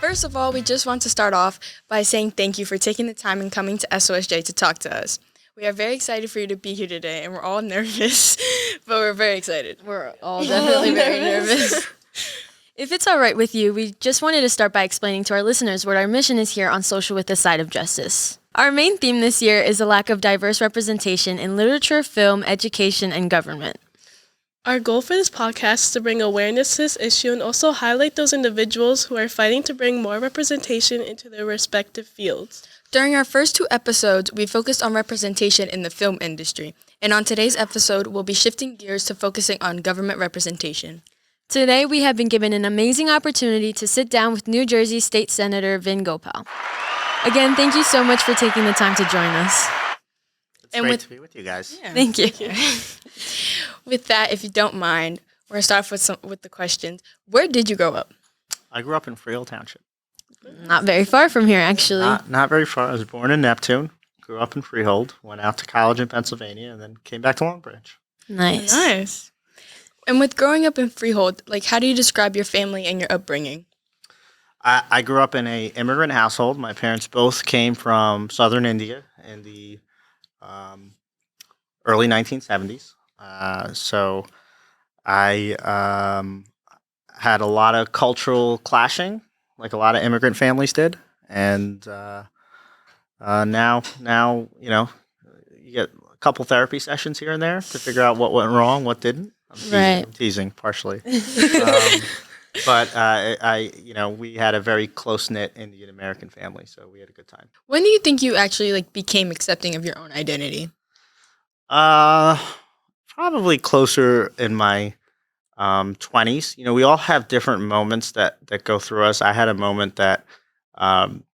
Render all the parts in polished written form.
First of all, we just want to start off by saying thank you for taking the time and coming to SOSJ to talk to us. We are very excited for you to be here today, and we're all nervous, but we're very excited. We're all definitely very nervous. If it's all right with you, we just wanted to start by explaining to our listeners what our mission is here on Social with the Side of Justice. Our main theme this year is the lack of diverse representation in literature, film, education, and government. Our goal for this podcast is to bring awareness to this issue and also highlight those individuals who are fighting to bring more representation into their respective fields. During our first 2 episodes, we focused on representation in the film industry, and on today's episode, we'll be shifting gears to focusing on government representation. Today, we have been given an amazing opportunity to sit down with New Jersey State Senator Gopal. Again, thank you so much for taking the time to join us. It's great to be with you guys. Yeah. Thank you. With that, if you don't mind, we're going to start off with the questions. Where did you grow up? I grew up in Freehold Township. Not very far from here, actually. Not very far. I was born in Neptune, grew up in Freehold, went out to college in Pennsylvania, and then came back to Long Branch. Nice. Nice. And with growing up in Freehold, how do you describe your family and your upbringing? I grew up in an immigrant household. My parents both came from southern India in the early 1970s. So I had a lot of cultural clashing, like a lot of immigrant families did. And now, you get a couple therapy sessions here and there to figure out what went wrong, what didn't. I'm teasing partially. But we had a very close-knit Indian American family, so we had a good time. When do you think you actually became accepting of your own identity? Probably closer in my 20s. We all have different moments that go through us. I had a moment that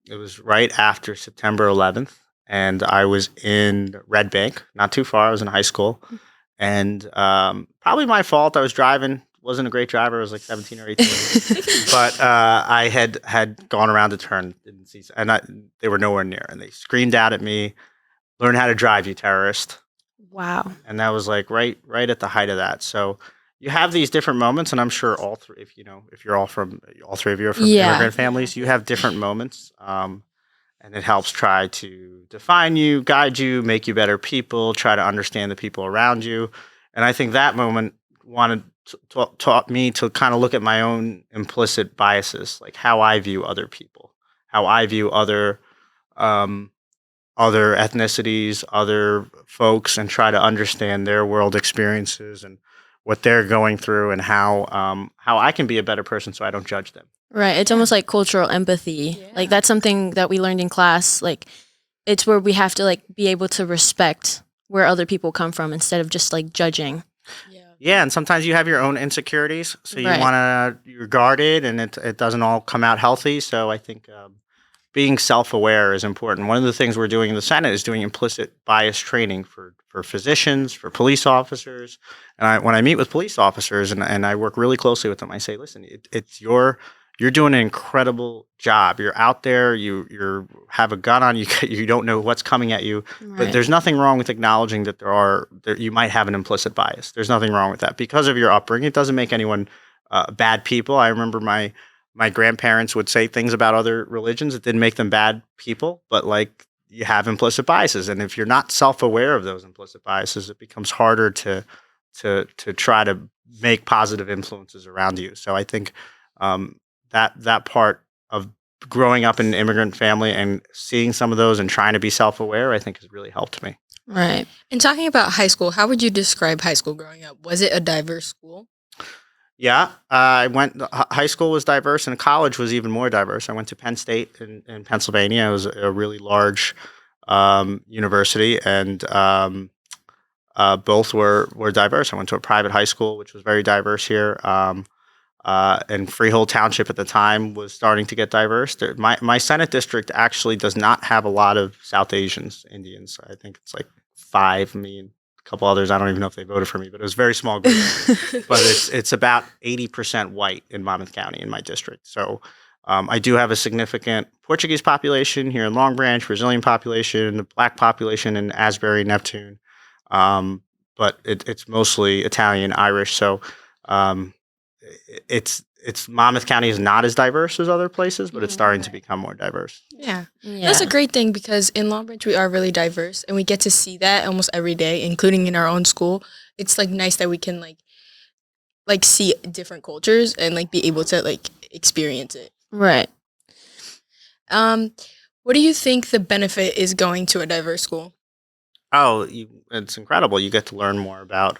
it was right after September 11th, and I was in Red Bank, not too far. I was in high school, and probably my fault. I was driving. Wasn't a great driver. I was like 17 or 18. But I had gone around a turn, didn't see, and they were nowhere near. And they screamed out at me, "Learn how to drive, you terrorist!" Wow. And that was like right at the height of that. So you have these different moments, and I'm sure all three, if you're all three of you are from immigrant families, you have different moments. And it helps try to define you, guide you, make you better people, try to understand the people around you. And I think that moment taught me to kind of look at my own implicit biases, like how I view other people, how I view other ethnicities, other folks, and try to understand their world experiences and what they're going through, and how I can be a better person so I don't judge them. Right. It's almost like cultural empathy. Yeah. That's something that we learned in class. It's where we have to be able to respect where other people come from instead of just judging. Yeah, and sometimes you have your own insecurities, so you're guarded, and it doesn't all come out healthy. So I think being self-aware is important. One of the things we're doing in the Senate is doing implicit bias training for physicians, for police officers. And when I meet with police officers and I work really closely with them, I say, listen, you're doing an incredible job. You're out there. You have a gun on you. You don't know what's coming at you. Right. But there's nothing wrong with acknowledging that you might have an implicit bias. There's nothing wrong with that because of your upbringing. It doesn't make anyone bad people. I remember my grandparents would say things about other religions that didn't make them bad people, but you have implicit biases, and if you're not self-aware of those implicit biases, it becomes harder to try to make positive influences around you. So I think that part of growing up in an immigrant family and seeing some of those and trying to be self-aware, I think has really helped me. Right. And talking about high school, how would you describe high school growing up? Was it a diverse school? Yeah, high school was diverse, and college was even more diverse. I went to Penn State in Pennsylvania. It was a really large university, and both were diverse. I went to a private high school, which was very diverse here. And Freehold Township at the time was starting to get diverse. My Senate district actually does not have a lot of South Asians, Indians. I think it's 5, me and a couple others. I don't even know if they voted for me, but it was a very small group. But it's about 80% white in Monmouth County in my district. So I do have a significant Portuguese population here in Long Branch, Brazilian population, the Black population in Asbury, Neptune. But it's mostly Italian, Irish. So it's it's Monmouth County is not as diverse as other places, but it's starting to become more diverse. Yeah. Yeah. That's a great thing because in Long Branch we are really diverse and we get to see that almost every day, including in our own school. It's like nice that we can like see different cultures and like be able to like experience it. Right. Um, what do you think the benefit is going to a diverse school? Oh, it's incredible. You get to learn more about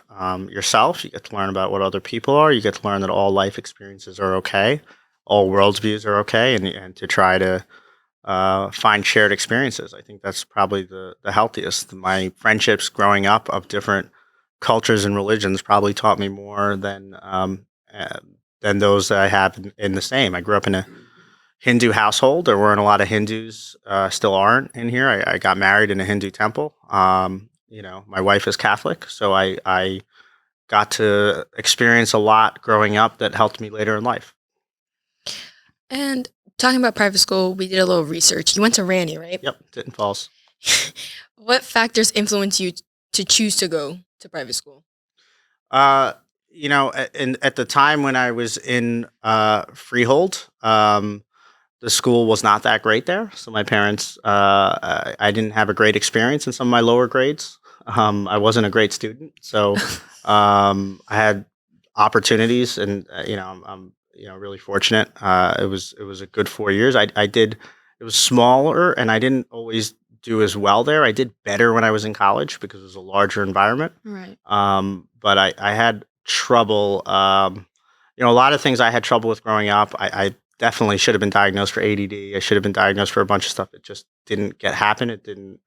yourself. You get to learn about what other people are. You get to learn that all life experiences are okay, all worldviews are okay, and to try to find shared experiences. I think that's probably the healthiest. My friendships growing up of different cultures and religions probably taught me more than those that I have in the same. I grew up in a Hindu household. There weren't a lot of Hindus, still aren't in here. I got married in a Hindu temple. My wife is Catholic, so I got to experience a lot growing up that helped me later in life. And talking about private school, we did a little research. You went to Randy, right? Yep, Denton Falls. What factors influence you to choose to go to private school? At the time when I was in Freehold, the school was not that great there. So my parents, I didn't have a great experience in some of my lower grades. I wasn't a great student, so I had opportunities, and I'm really fortunate. It was a good 4 years. I did. It was smaller, and I didn't always do as well there. I did better when I was in college because it was a larger environment. Right. But I had trouble. A lot of things I had trouble with growing up. I definitely should have been diagnosed for ADD. I should have been diagnosed for a bunch of stuff. It just didn't happen. It didn't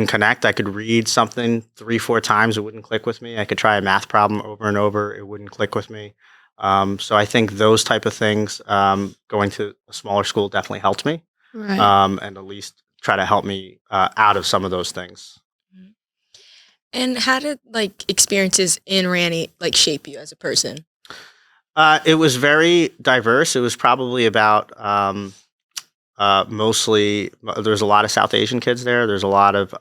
connect. I could read something 3-4 times. It wouldn't click with me. I could try a math problem over and over. It wouldn't click with me. So I think those type of things, going to a smaller school definitely helped me. Right. And at least try to help me out of some of those things. And how did like experiences in Randy like shape you as a person? It was very diverse. It was probably about mostly, there's a lot of South Asian kids there. There's a lot of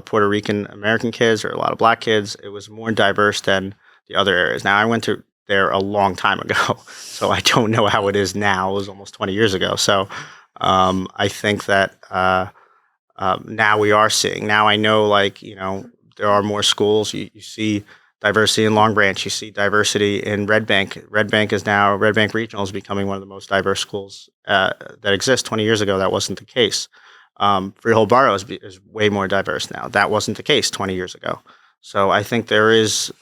Puerto Rican American kids. There are a lot of black kids. It was more diverse than the other areas. Now, I went to there a long time ago, so I don't know how it is now. It was almost 20 years ago. So I think that now we are seeing. Now I know, there are more schools. You see diversity in Long Branch. You see diversity in Red Bank. Red Bank Regional is becoming one of the most diverse schools that exist. 20 years ago, that wasn't the case. Freehold Borough is way more diverse now. That wasn't the case 20 years ago. So I think there is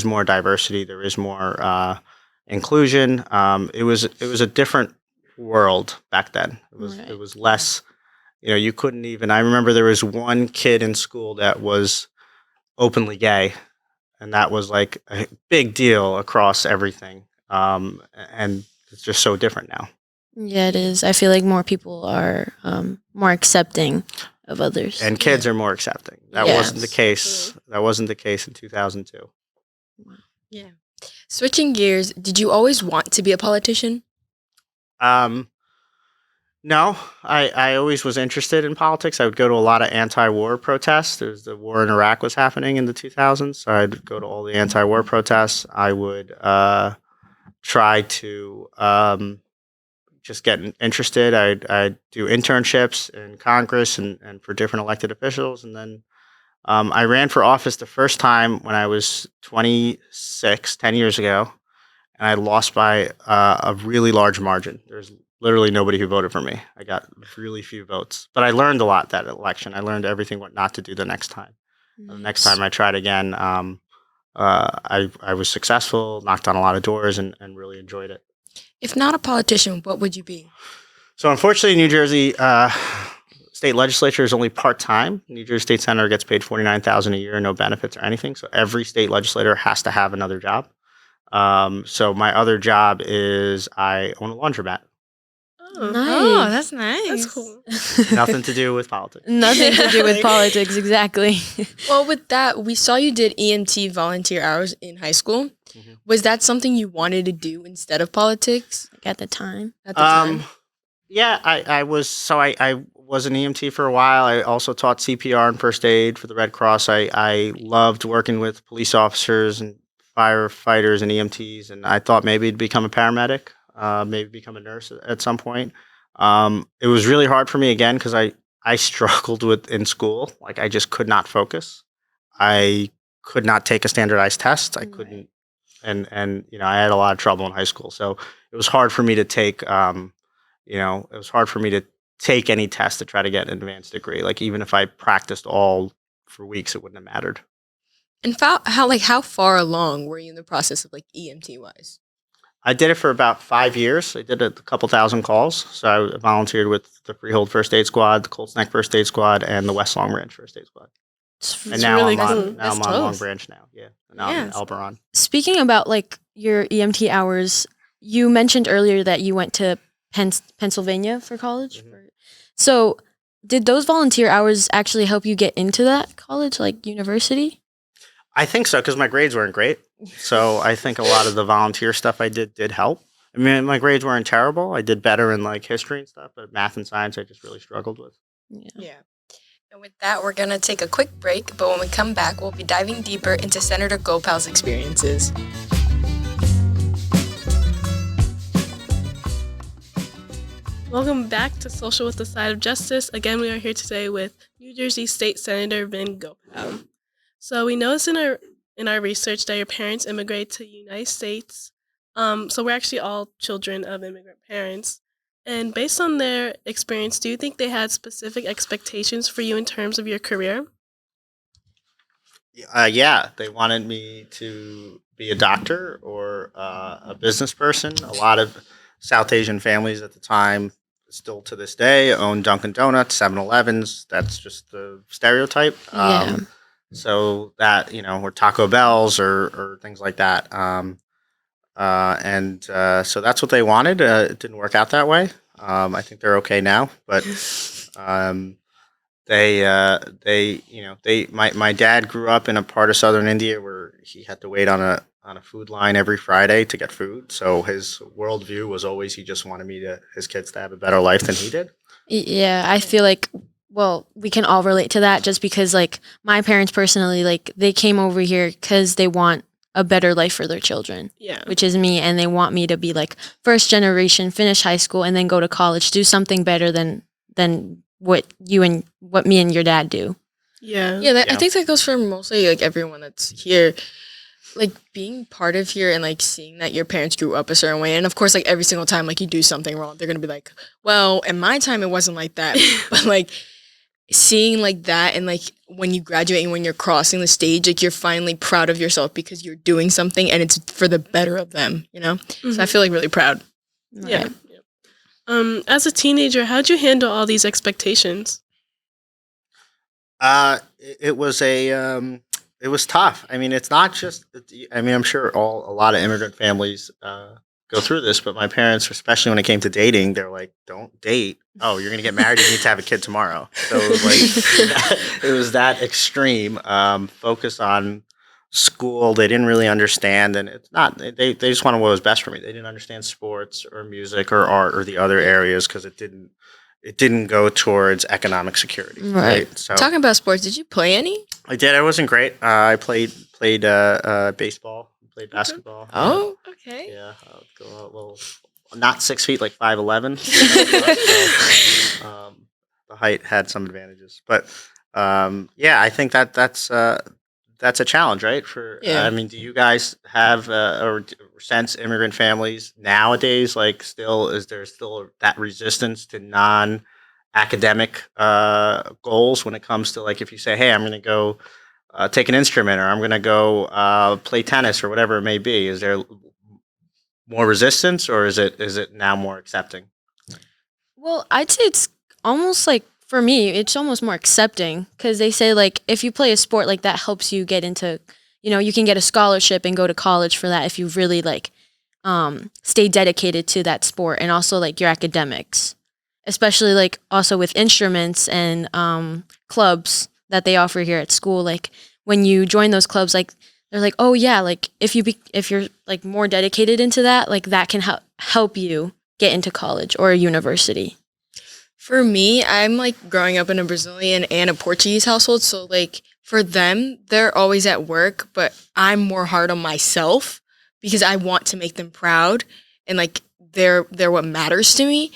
more diversity. There is more inclusion. It was a different world back then. It was less. You couldn't even. I remember there was one kid in school that was openly gay, and that was like a big deal across everything. And it's just so different now. Yeah, it is. I feel like more people are more accepting of others, and kids are more accepting. That wasn't the case. That wasn't the case in 2002. Yeah. Switching gears, did you always want to be a politician? No, I always was interested in politics. I would go to a lot of anti-war protests. The war in Iraq was happening in the 2000s, so I'd go to all the anti-war protests. I would try to just get interested. I'd do internships in Congress and for different elected officials. And then I ran for office the first time when I was 26, 10 years ago, and I lost by a really large margin. There's literally nobody who voted for me. I got really few votes. But I learned a lot that election. I learned everything what not to do the next time. Nice. The next time I tried again, I was successful, knocked on a lot of doors, and really enjoyed it. If not a politician, what would you be? So unfortunately, New Jersey state legislature is only part-time. New Jersey State Senator gets paid $49,000 a year, no benefits or anything. So every state legislator has to have another job. So my other job is I own a laundromat. Nice. Oh, that's nice. That's cool. Nothing to do with politics. Nothing to do with politics, exactly. Well, with that, we saw you did EMT volunteer hours in high school. Mhm. Was that something you wanted to do instead of politics At the time. at the time? Yeah, I was an EMT for a while. I also taught CPR and first aid for the Red Cross. I loved working with police officers and firefighters and EMTs, and I thought maybe to become a paramedic, maybe become a nurse at some point. It was really hard for me again because I struggled with in school. Like I just could not focus. I could not take a standardized test. I couldn't, and I had a lot of trouble in high school. So it was hard for me to take. It was hard for me to take any test to try to get an advanced degree. Like even if I practiced all for weeks, it wouldn't have mattered. And how far along were you in the process of like EMT wise? I did it for about 5 years. I did a couple thousand calls. So I volunteered with the Freehold First Aid Squad, the Colts Neck First Aid Squad, and the West Long Branch First Aid Squad. And now really I'm cool. on now I'm on Long Branch now. Yeah, and now I'm in Elberon. Speaking about like your EMT hours, you mentioned earlier that you went to Pennsylvania for college. Mhm. So did those volunteer hours actually help you get into that college, like university? I think so because my grades weren't great. So I think a lot of the volunteer stuff I did help. I mean, my grades weren't terrible. I did better in like history and stuff, but math and science I just really struggled with. Yeah. And with that, we're going to take a quick break, but when we come back, we'll be diving deeper into Senator Gopal's experiences. Welcome back to Social with the Side of Justice. Again, we are here today with New Jersey State Senator Vin Gopal. So we noticed in our research that your parents immigrated to the United States. So we're actually all children of immigrant parents. And based on their experience, do you think they had specific expectations for you in terms of your career? Yeah, they wanted me to be a doctor or a business person. A lot of South Asian families at the time, still to this day, own Dunkin' Donuts, 7-Elevens. That's just the stereotype. Yeah. So that, or Taco Bells or things like that. So that's what they wanted. It didn't work out that way. I think they're okay now, but my dad grew up in a part of southern India where he had to wait on a food line every Friday to get food. So his worldview was always he just wanted his kids to have a better life than he did. Yeah, I feel like, well, we can all relate to that just because, like, my parents personally, like, they came over here because they want a better life for their children, which is me, and they want me to be, like, first generation, finish high school, and then go to college, do something better than what me and your dad do. I think that goes for mostly, like, everyone that's here. Like, being part of here and, like, seeing that your parents grew up a certain way. And, of course, like, every single time, like, you do something wrong, they're going to be like, well, in my time, it wasn't like that. But, like, seeing, like, that and, like, when you graduate and when you're crossing the stage, like, you're finally proud of yourself because you're doing something and it's for the better of them, Mm-hmm. So I feel, like, really proud. Yeah. As a teenager, how'd you handle all these expectations? It was tough. I mean, it's not just. I'm sure a lot of immigrant families go through this, but my parents, especially when it came to dating, they're like, "Don't date. Oh, you're gonna get married. You need to have a kid tomorrow." So it was like it was that extreme. Focus on school. They didn't really understand, and it's not. They just wanted what was best for me. They didn't understand sports or music or art or the other areas because it didn't go towards economic security. Right. So talking about sports, did you play any? I did. I wasn't great. I played baseball, played basketball. Oh, okay. Yeah, I'll go a little, not 6 feet, like 5'11". The height had some advantages, but I think that's a challenge, right? Do you guys have or sense immigrant families nowadays? Like, is there still that resistance to non-academic goals when it comes to, like, if you say, hey, I'm going to go take an instrument or I'm going to go play tennis or whatever it may be, is there more resistance or is it now more accepting? Well, I'd say it's almost like, for me, it's almost more accepting because they say, like, if you play a sport, like, that helps you get into, you can get a scholarship and go to college for that if you really, like, stay dedicated to that sport and also, like, your academics. Especially, like, also with instruments and clubs that they offer here at school. Like, when you join those clubs, like, they're like, oh, yeah, like, if you're, like, more dedicated into that, like, that can help you get into college or a university. For me, I'm, like, growing up in a Brazilian and a Portuguese household, so, like, for them, they're always at work, but I'm more hard on myself because I want to make them proud and like they're what matters to me.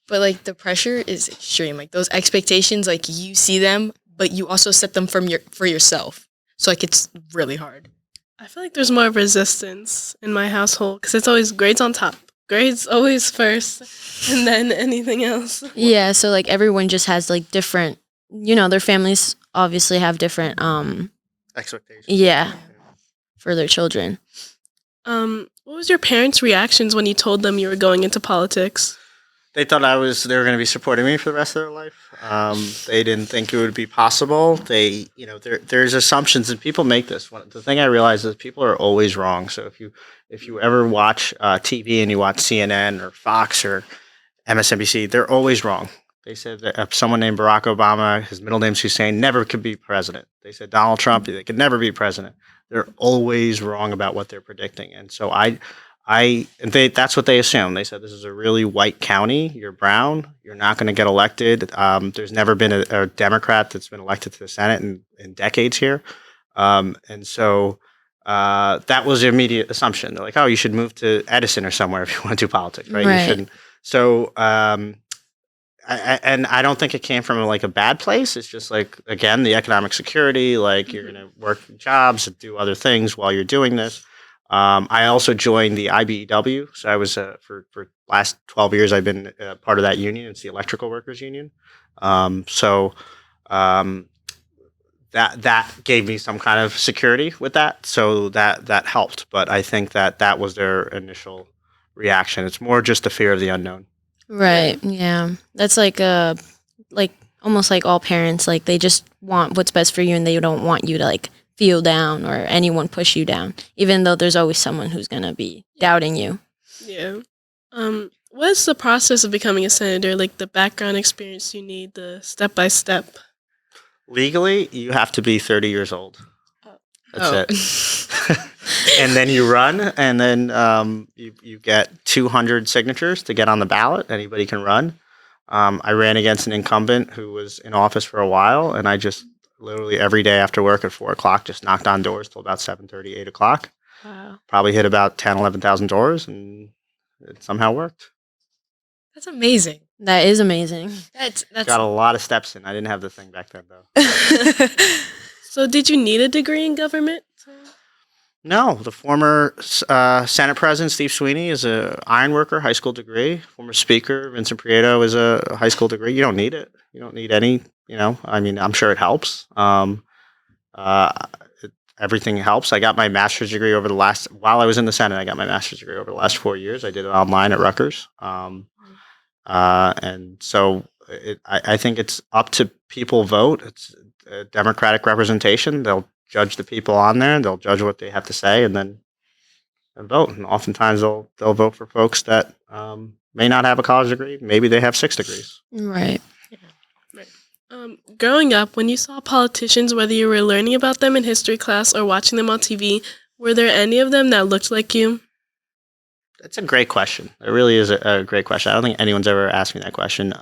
But like the pressure is extreme. Like those expectations, like you see them, but you also set them for yourself. So like it's really hard. I feel like there's more resistance in my household because it's always grades on top. Grades always first, and then anything else. Yeah, so like everyone just has like different, their families obviously have different, Expectations. yeah, for their children. What was your parents' reactions when you told them you were going into politics? They thought they were going to be supporting me for the rest of their life. They didn't think it would be possible. There's assumptions, and people make this. The thing I realize is people are always wrong. So if you ever watch TV and you watch CNN or Fox or MSNBC, they're always wrong. They said that someone named Barack Obama, his middle name's Hussein, never could be president. They said Donald Trump, they could never be president. They're always wrong about what they're predicting, and so that's what they assume. They said this is a really white county. You're brown. You're not going to get elected. There's never been a Democrat that's been elected to the Senate in decades here, and so that was the immediate assumption. They're like, "Oh, you should move to Edison or somewhere if you want to do politics, right? You shouldn't." So, I don't think it came from like a bad place. It's just like again the economic security. Like you're going to work jobs and do other things while you're doing this. I also joined the IBEW, so I was for last 12 years I've been part of that union. It's the Electrical Workers Union. That gave me some kind of security with that, so that helped. But I think that was their initial reaction. It's more just the fear of the unknown. Right. Yeah. That's like almost like all parents, like they just want what's best for you and they don't want you to like feel down or anyone push you down, even though there's always someone who's going to be doubting you. Yeah. What's the process of becoming a senator? Like the background experience you need, the step-by-step? Legally, you have to be 30 years old. That's it. And then you run, and then you get 200 signatures to get on the ballot. Anybody can run. I ran against an incumbent who was in office for a while, and I just literally every day after work at 4 o'clock just knocked on doors till about 7:30, 8 o'clock. Wow. Probably hit about 10, 11,000 doors, and it somehow worked. That's amazing. That is amazing. That's Got a lot of steps in. I didn't have the thing back then, though. So did you need a degree in government? No, the former Senate President, Steve Sweeney, is a ironworker, high school degree. Former Speaker, Vincent Prieto, is a high school degree. You don't need it. You don't need any, I mean, I'm sure it helps. Everything helps. I got my master's degree while I was in the Senate, I got my master's degree over the last 4 years. I did it online at Rutgers. And so I think it's up to people vote. It's a democratic representation. They'll judge the people on there, and they'll judge what they have to say, and then vote. And oftentimes they'll vote for folks that may not have a college degree. Maybe they have 6 degrees. Right. Growing up, when you saw politicians, whether you were learning about them in history class or watching them on TV, were there any of them that looked like you? That's a great question. It really is a great question. I don't think anyone's ever asked me that question.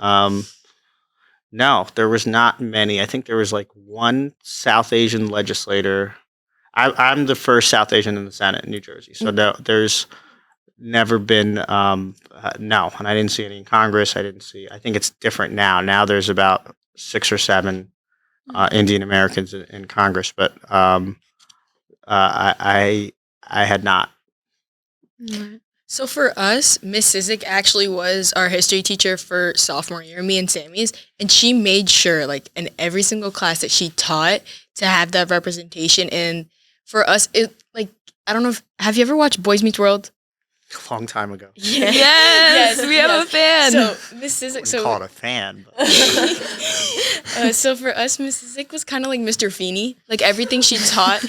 No, there was not many. I think there was like one South Asian legislator. I'm the first South Asian in the Senate in New Jersey. So no, there's never been, no. And I didn't see any in Congress. I think it's different now. Now there's about 6 or 7 Indian Americans in Congress. But I had not. So for us, Miss Sizik actually was our history teacher for sophomore year, me and Sammy's, and she made sure, like, in every single class that she taught to have that representation. And for us, it, like, I don't know have you ever watched Boys Meets World? A long time ago. Yeah. Yes, we have a fan. So Miss Sizik, Call it a fan. So for us, Miss Sizik was kind of like Mr. Feeney. Like everything she taught,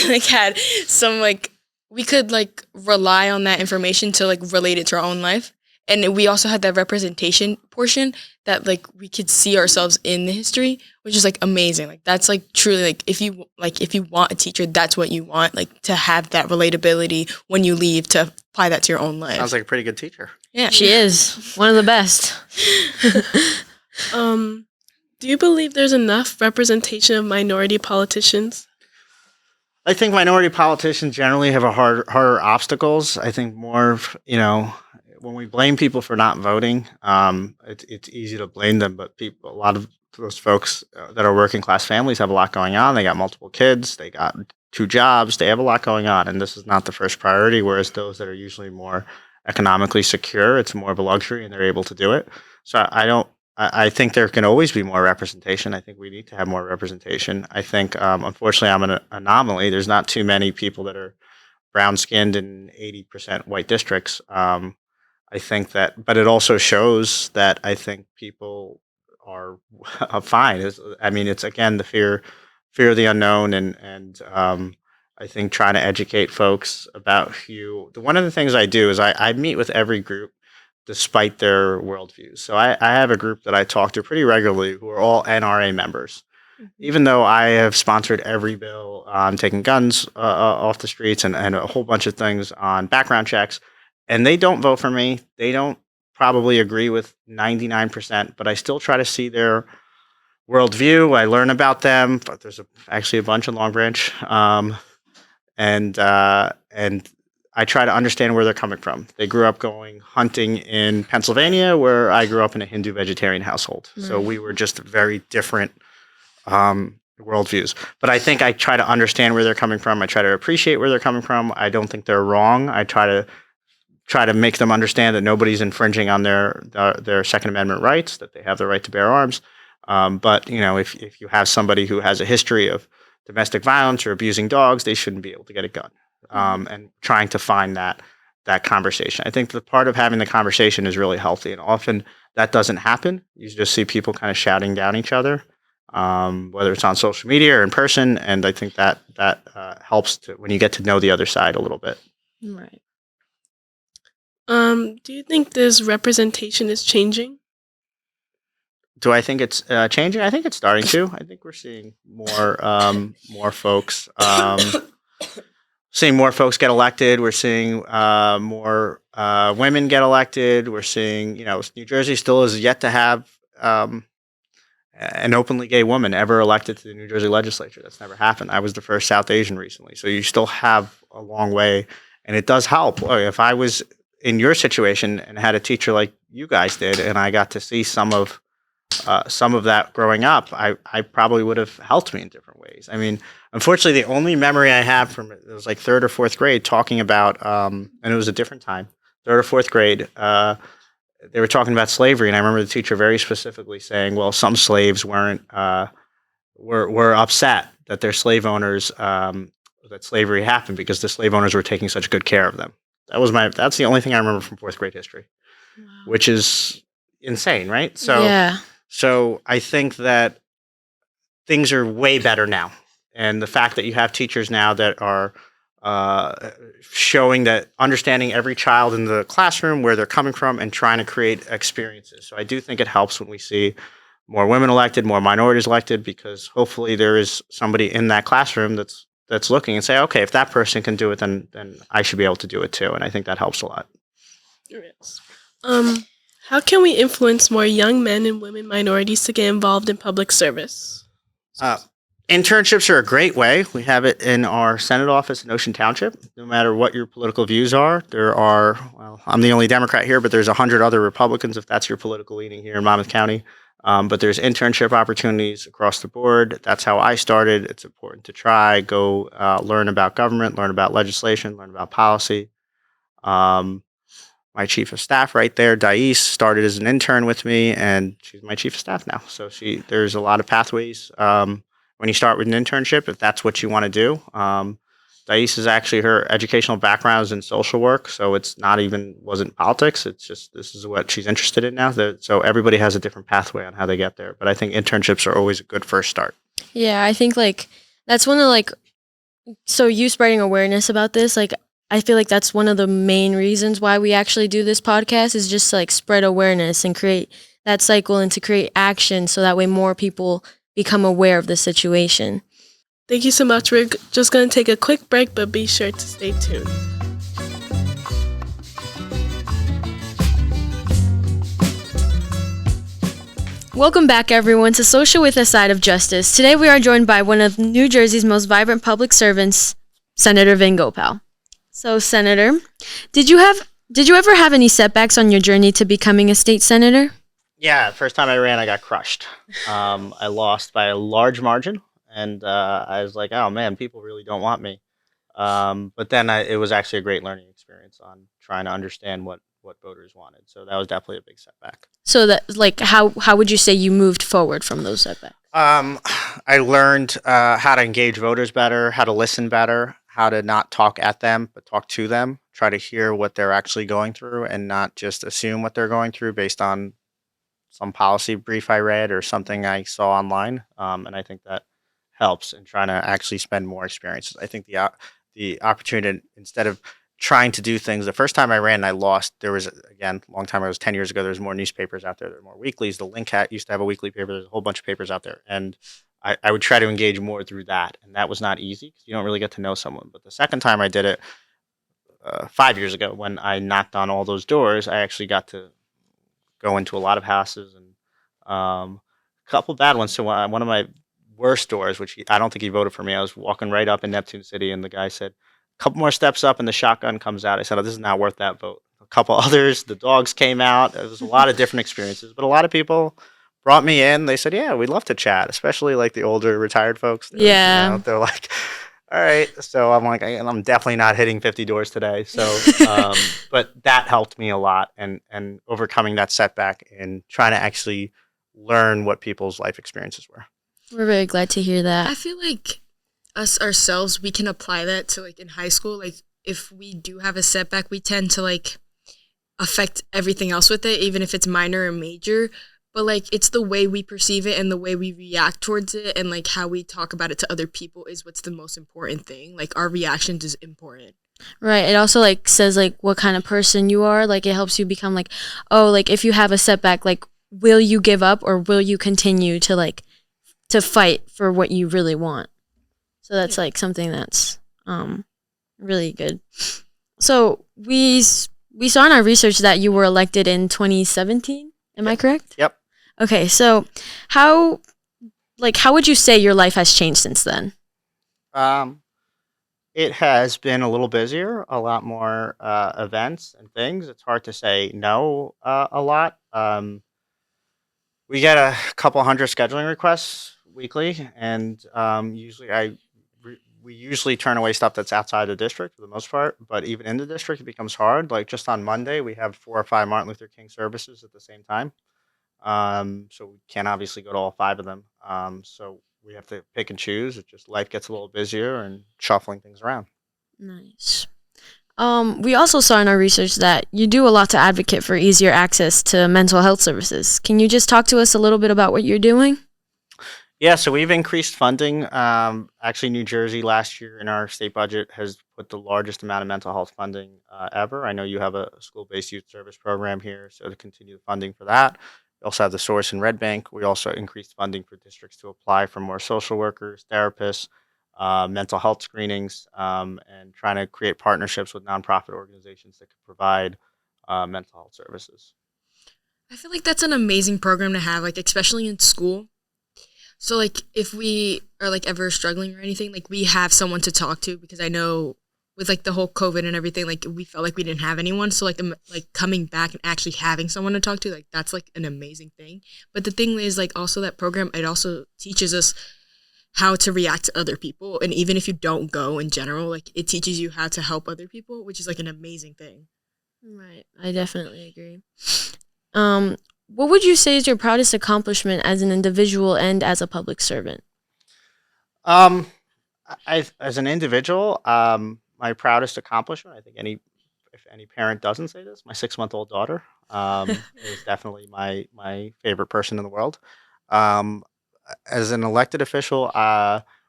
like had some like. We could like rely on that information to like relate it to our own life. And we also had that representation portion that like we could see ourselves in the history, which is like amazing. Like that's like truly like if you want a teacher, that's what you want, like to have that relatability when you leave to apply that to your own life. Sounds like a pretty good teacher. Yeah. She is one of the best. Do you believe there's enough representation of minority politicians? I think minority politicians generally have harder obstacles. I think more, when we blame people for not voting, it's easy to blame them. But a lot of those folks that are working class families have a lot going on. They got multiple kids. They got 2 jobs. They have a lot going on, and this is not the first priority. Whereas those that are usually more economically secure, it's more of a luxury, and they're able to do it. So I don't. I think there can always be more representation. I think we need to have more representation. I think, unfortunately, I'm an anomaly. There's not too many people that are brown skinned in 80% white districts. I think that, but it also shows that I think people are fine. It's again the fear of the unknown, and I think trying to educate folks about one of the things I do is I meet with every group despite their worldviews. So I have a group that I talk to pretty regularly who are all NRA members. Even though I have sponsored every bill on taking guns off the streets and a whole bunch of things on background checks, and they don't vote for me. They don't probably agree with 99%, but I still try to see their worldview. I learn about them, but there's actually a bunch in Long Branch. And I try to understand where they're coming from. They grew up going hunting in Pennsylvania, where I grew up in a Hindu vegetarian household. Right. So we were just very different worldviews. But I think I try to understand where they're coming from. I try to appreciate where they're coming from. I don't think they're wrong. I try to make them understand that nobody's infringing on their Second Amendment rights, that they have the right to bear arms. But if you have somebody who has a history of domestic violence or abusing dogs, they shouldn't be able to get a gun. And trying to find that conversation. I think the part of having the conversation is really healthy, and often that doesn't happen. You just see people kind of shouting down each other, whether it's on social media or in person, and I think that helps when you get to know the other side a little bit. Right. Do you think this representation is changing? Do I think it's changing? I think it's starting to. I think we're seeing more folks. Seeing more folks get elected. We're seeing more women get elected. We're seeing, New Jersey still is yet to have an openly gay woman ever elected to the New Jersey legislature. That's never happened. I was the first South Asian recently. So you still have a long way, and it does help. If I was in your situation and had a teacher like you guys did, and I got to see some of that growing up, I probably would have helped me in different ways. I mean, unfortunately, the only memory I have from it was like 3rd or 4th grade talking about, and it was a different time, 3rd or 4th grade, they were talking about slavery, and I remember the teacher very specifically saying, well, some slaves were upset that their slave owners, that slavery happened because the slave owners were taking such good care of them. That's the only thing I remember from 4th grade history, which is insane, right? So, yeah. So I think that things are way better now. And the fact that you have teachers now that are showing that understanding every child in the classroom, where they're coming from, and trying to create experiences. So I do think it helps when we see more women elected, more minorities elected, because hopefully there is somebody in that classroom that's looking and say, okay, if that person can do it, then I should be able to do it too. And I think that helps a lot. Yes. How can we influence more young men and women minorities to get involved in public service? Internships are a great way. We have it in our Senate office in Ocean Township. No matter what your political views are, I'm the only Democrat here, but there's 100 other Republicans if that's your political leaning here in Monmouth County. But there's internship opportunities across the board. That's how I started. It's important to go learn about government, learn about legislation, learn about policy. My chief of staff right there, Dais, started as an intern with me, and she's my chief of staff now. So there's a lot of pathways when you start with an internship, if that's what you want to do. Dais is actually, her educational background is in social work, so wasn't politics. It's just, this is what she's interested in now. So everybody has a different pathway on how they get there. But I think internships are always a good first start. Yeah, I think that's one of so you spreading awareness about this, I feel like that's one of the main reasons why we actually do this podcast, is just to spread awareness and create that cycle and to create action, so that way more people become aware of the situation. Thank you so much. We're just going to take a quick break, but be sure to stay tuned. Welcome back, everyone, to Social with a Side of Justice. Today we are joined by one of New Jersey's most vibrant public servants, Senator Vin Gopal. So, Senator, did you ever have any setbacks on your journey to becoming a state senator? Yeah, first time I ran, I got crushed. I lost by a large margin, and I was like, "Oh man, people really don't want me." But then it was actually a great learning experience on trying to understand what voters wanted. So that was definitely a big setback. So that, like, how would you say you moved forward from those setbacks? Um, I learned how to engage voters better, how to listen better, how to not talk at them, but talk to them. Try to hear what they're actually going through, and not just assume what they're going through based on some policy brief I read or something I saw online. And I think that helps in trying to actually spend more experiences. I think the opportunity, instead of trying to do things, the first time I ran and I lost, there was, again, a long time ago, it was 10 years ago, there was more newspapers out there, there were more weeklies. The Link Hat used to have a weekly paper. There's a whole bunch of papers out there. And I would try to engage more through that. And that was not easy because you don't really get to know someone. But the second time I did it, 5 years ago, when I knocked on all those doors, I actually got to go into a lot of houses, and a couple bad ones. So one of my worst doors, which I don't think he voted for me, I was walking right up in Neptune City, and the guy said, "A couple more steps up, and the shotgun comes out." I said, "Oh, this is not worth that vote." A couple others, the dogs came out. There was a lot of different experiences, but a lot of people brought me in. They said, "Yeah, we'd love to chat," especially like the older retired folks. Yeah. They're like, "All right." So I'm like, I'm definitely not hitting 50 doors today. So, but that helped me a lot, and overcoming that setback and trying to actually learn what people's life experiences were. We're very glad to hear that. I feel like us ourselves, we can apply that to like in high school. Like if we do have a setback, we tend to like affect everything else with it, even if it's minor or major. But like it's the way we perceive it and the way we react towards it and like how we talk about it to other people is what's the most important thing. Like our reactions is important. Right. It also like says like what kind of person you are. Like it helps you become like, oh, like if you have a setback, like will you give up or will you continue to like to fight for what you really want? So that's like something that's really good. So we saw in our research that you were elected in 2017. Am I correct? Yep. Okay. So how would you say your life has changed since then? Um, it has been a little busier, a lot more events and things. It's hard to say no a lot. We get a couple hundred scheduling requests weekly, and we usually turn away stuff that's outside the district for the most part. But even in the district, it becomes hard. Like just on Monday, we have 4 or 5 Martin Luther King services at the same time. So we can't obviously go to all 5 of them. So we have to pick and choose. It just life gets a little busier and shuffling things around. Nice. We also saw in our research that you do a lot to advocate for easier access to mental health services. Can you just talk to us a little bit about what you're doing? Yeah, so we've increased funding. Actually, New Jersey last year in our state budget has put the largest amount of mental health funding ever. I know you have a school-based youth service program here, so to continue the funding for that. We also have the source in Red Bank. We also increased funding for districts to apply for more social workers, therapists, mental health screenings, and trying to create partnerships with nonprofit organizations that could provide mental health services. I feel like that's an amazing program to have, like especially in school. So like if we are like ever struggling or anything, like we have someone to talk to because I know with like the whole COVID and everything, like we felt like we didn't have anyone. So like like coming back and actually having someone to talk to, like that's like an amazing thing. But the thing is like also that program, it also teaches us how to react to other people. And even if you don't go in general, like it teaches you how to help other people, which is like an amazing thing. Right. I definitely agree. What would you say is your proudest accomplishment as an individual and as a public servant? As an individual, my proudest accomplishment, I think if any parent doesn't say this, my 6-month-old daughter is definitely my favorite person in the world. Um, as an elected official,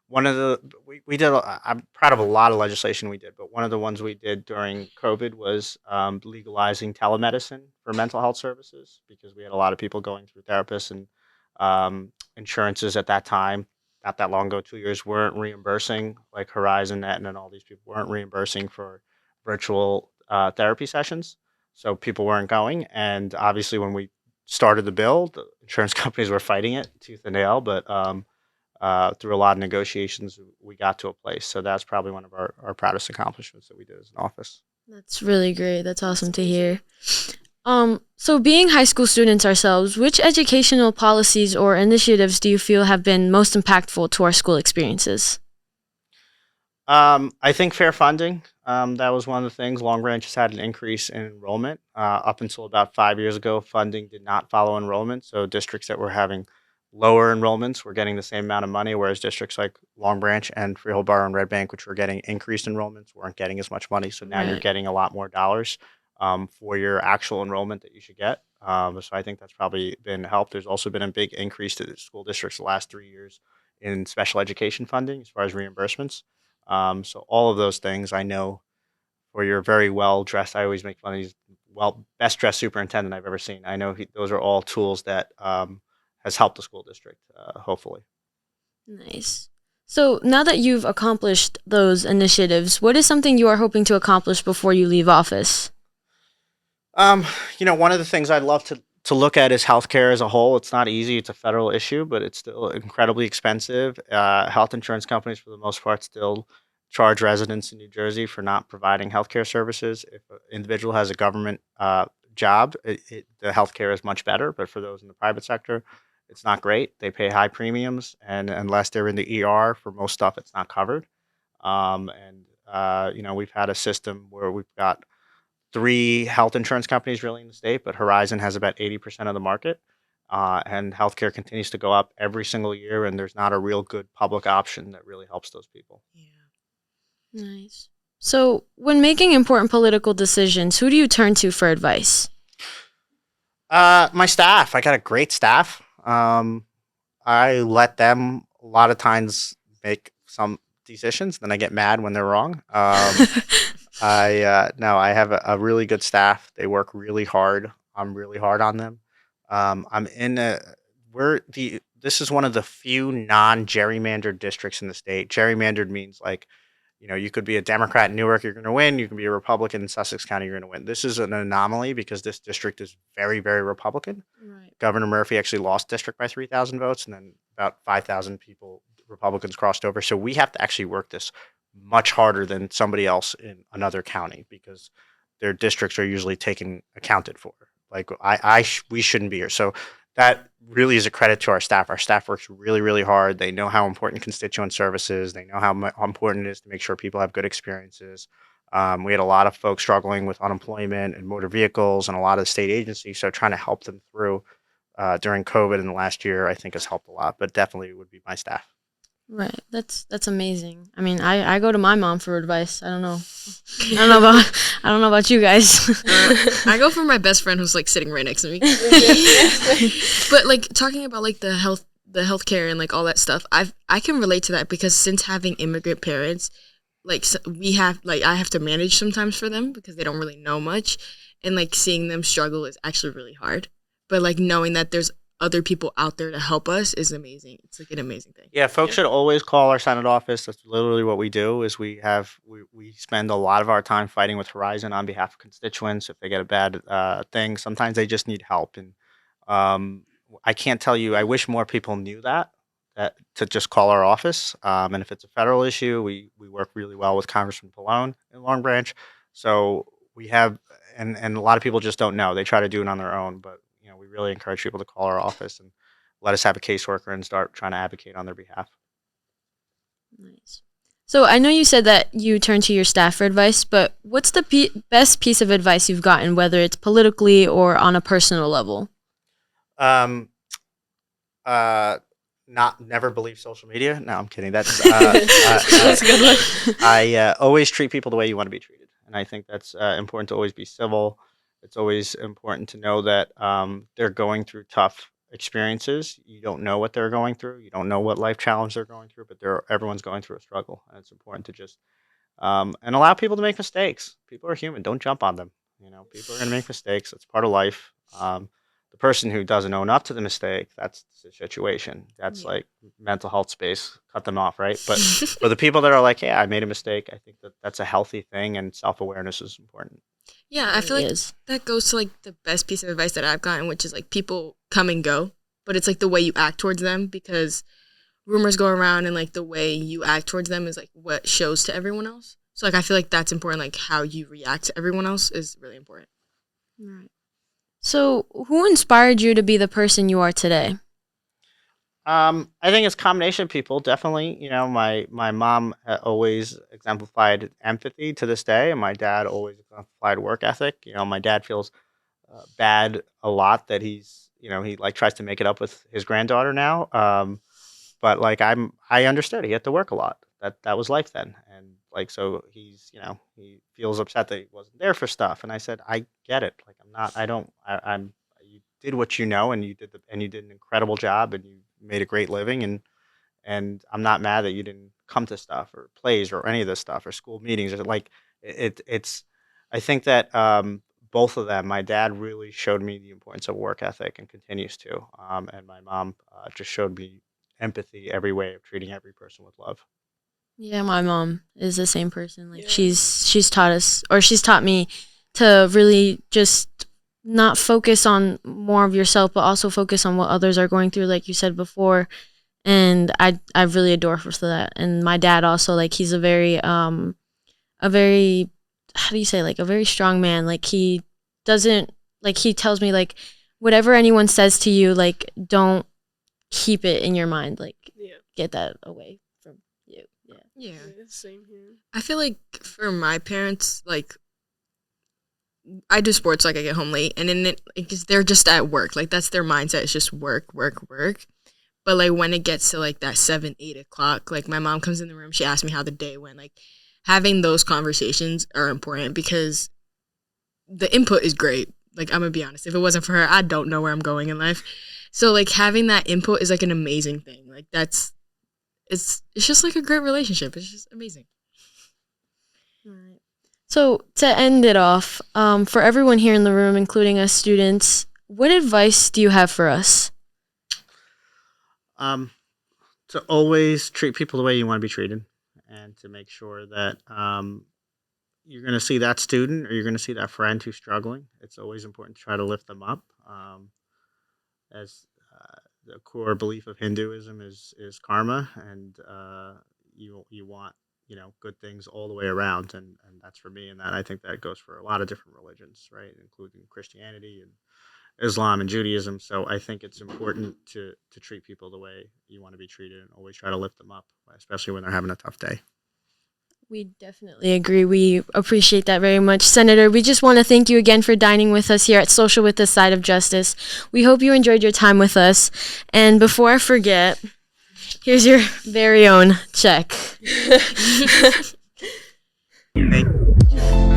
one of the we did. I'm proud of a lot of legislation we did, but one of the ones we did during COVID was legalizing telemedicine for mental health services because we had a lot of people going through therapists and insurances at that time. Not that long ago, 2 years, weren't reimbursing like Horizon, Net, and all these people weren't reimbursing for virtual therapy sessions, so people weren't going. And obviously, when we started the bill. The insurance companies were fighting it tooth and nail, but through a lot of negotiations, we got to a place. So that's probably one of our proudest accomplishments that we did as an office. That's really great. That's awesome to hear. So being high school students ourselves, which educational policies or initiatives do you feel have been most impactful to our school experiences? I think fair funding. That was one of the things. Long Branch has had an increase in enrollment. Up until about 5 years ago, funding did not follow enrollment. So districts that were having lower enrollments were getting the same amount of money, whereas districts like Long Branch and Freehold Borough and Red Bank, which were getting increased enrollments, weren't getting as much money. So now you're Right. getting a lot more dollars for your actual enrollment that you should get. So I think that's probably been helped. There's also been a big increase to the school districts the last 3 years in special education funding as far as reimbursements. So all of those things I know for your very well dressed. I always make fun of these best dressed superintendent I've ever seen. I know those are all tools that has helped the school district. Hopefully, Nice. So now that you've accomplished those initiatives, what is something you are hoping to accomplish before you leave office? one of the things I'd love to look at is healthcare as a whole. It's not easy; it's a federal issue, but it's still incredibly expensive. Health insurance companies, for the most part, still charge residents in New Jersey for not providing healthcare services. If an individual has a government job, the healthcare is much better. But for those in the private sector, it's not great. They pay high premiums, and unless they're in the ER for most stuff, it's not covered. We've had a system where we've got three health insurance companies really in the state, but Horizon has about 80% of the market. And healthcare continues to go up every single year, and there's not a real good public option that really helps those people. Nice. So, when making important political decisions, who do you turn to for advice? My staff. I got a great staff. I let them a lot of times make some decisions, then I get mad when they're wrong. I have a really good staff. They work really hard. I'm really hard on them. I'm in a this is one of the few non-gerrymandered districts in the state. Gerrymandered means like, you could be a Democrat in Newark, you're going to win. You can be a Republican in Sussex County, you're going to win. This is an anomaly because this district is very, very Republican. Right. Governor Murphy actually lost district by 3,000 votes, and then about 5,000 people, Republicans, crossed over. So we have to actually work this much harder than somebody else in another county because their districts are usually accounted for. Like we shouldn't be here. So that really is a credit to our staff. Our staff works really, really hard. They know how important constituent service is. They know how important it is to make sure people have good experiences. We had a lot of folks struggling with unemployment and motor vehicles and a lot of the state agencies. So trying to help them through during COVID in the last year, I think has helped a lot, but definitely would be my staff. Right. That's amazing. I mean, I go to my mom for advice. I don't know. I don't know about you guys. I go for my best friend who's like sitting right next to me. But like talking about like the healthcare and like all that stuff, I can relate to that because since having immigrant parents, like I have to manage sometimes for them because they don't really know much, and like seeing them struggle is actually really hard. But like knowing that there's other people out there to help us is amazing. It's like an amazing thing. Yeah, folks should always call our Senate office. That's literally what we do. Is we spend a lot of our time fighting with Horizon on behalf of constituents if they get a bad thing. Sometimes they just need help, and I can't tell you. I wish more people knew that to just call our office. And if it's a federal issue, we work really well with Congressman Pallone in Long Branch. So we have, and a lot of people just don't know. They try to do it on their own, but we really encourage people to call our office and let us have a caseworker and start trying to advocate on their behalf. Nice. So I know you said that you turn to your staff for advice, but what's the best piece of advice you've gotten, whether it's politically or on a personal level? Never believe social media. No, I'm kidding. That's that's a good one. I always treat people the way you want to be treated, and I think that's important to always be civil. It's always important to know that they're going through tough experiences. You don't know what they're going through. You don't know what life challenge they're going through, but everyone's going through a struggle, and it's important to just and allow people to make mistakes. People are human. Don't jump on them. People are going to make mistakes. That's part of life. The person who doesn't own up to the mistake, that's the situation. That's like mental health space. Cut them off, right? But for the people that are like, yeah, I made a mistake, I think that's a healthy thing, and self-awareness is important. Yeah, I feel like is. that goes to like the best piece of advice that I've gotten, which is like people come and go, but it's like the way you act towards them, because rumors go around and like the way you act towards them is like what shows to everyone else. So like I feel like that's important, like how you react to everyone else is really important. Right. So, who inspired you to be the person you are today? I think it's a combination of people. Definitely, my mom always exemplified empathy to this day, and my dad always exemplified work ethic. My dad feels bad a lot that he like tries to make it up with his granddaughter now. But like I understood he had to work a lot. That was life then, and like so he feels upset that he wasn't there for stuff. And I said I get it. Like I'm not. I don't. I'm. You did what you know, and you did an incredible job, and you made a great living, and I'm not mad that you didn't come to stuff or plays or any of this stuff or school meetings or like it's. I think that both of them, my dad really showed me the importance of work ethic and continues to, and my mom just showed me empathy every way of treating every person with love. Yeah, my mom is the same person. Like Yeah. she's taught us, or she's taught me to really just not focus on more of yourself, but also focus on what others are going through, like you said before. And I really adore her for that. And my dad also, like, he's a very, how do you say, like, a very strong man. Like, he doesn't, like, he tells me, like, whatever anyone says to you, like, don't keep it in your mind. Like, Yeah. get that away from you. Yeah. Yeah. Yeah, same here. I feel like for my parents, like I do sports, like I get home late, and then they're just at work. Like that's their mindset. It's just work, work, work. But like when it gets to like that 7, 8 o'clock, like my mom comes in the room, she asks me how the day went. Like having those conversations are important because the input is great. Like I'm gonna be honest, if it wasn't for her, I don't know where I'm going in life. So like having that input is like an amazing thing. Like it's just like a great relationship. It's just amazing. Right. So to end it off, for everyone here in the room, including us students, what advice do you have for us? To always treat people the way you want to be treated, and to make sure that you're going to see that student or you're going to see that friend who's struggling. It's always important to try to lift them up. As the core belief of Hinduism is karma, and you want good things all the way around, and that's for me, and that I think that goes for a lot of different religions, right, including Christianity and Islam and Judaism. So I think it's important to treat people the way you want to be treated, and always try to lift them up, especially when they're having a tough day. We definitely agree. We appreciate that very much. Senator, we just want to thank you again for dining with us here at Social with the Side of Justice. We hope you enjoyed your time with us. And before I forget, here's your very own check. Thank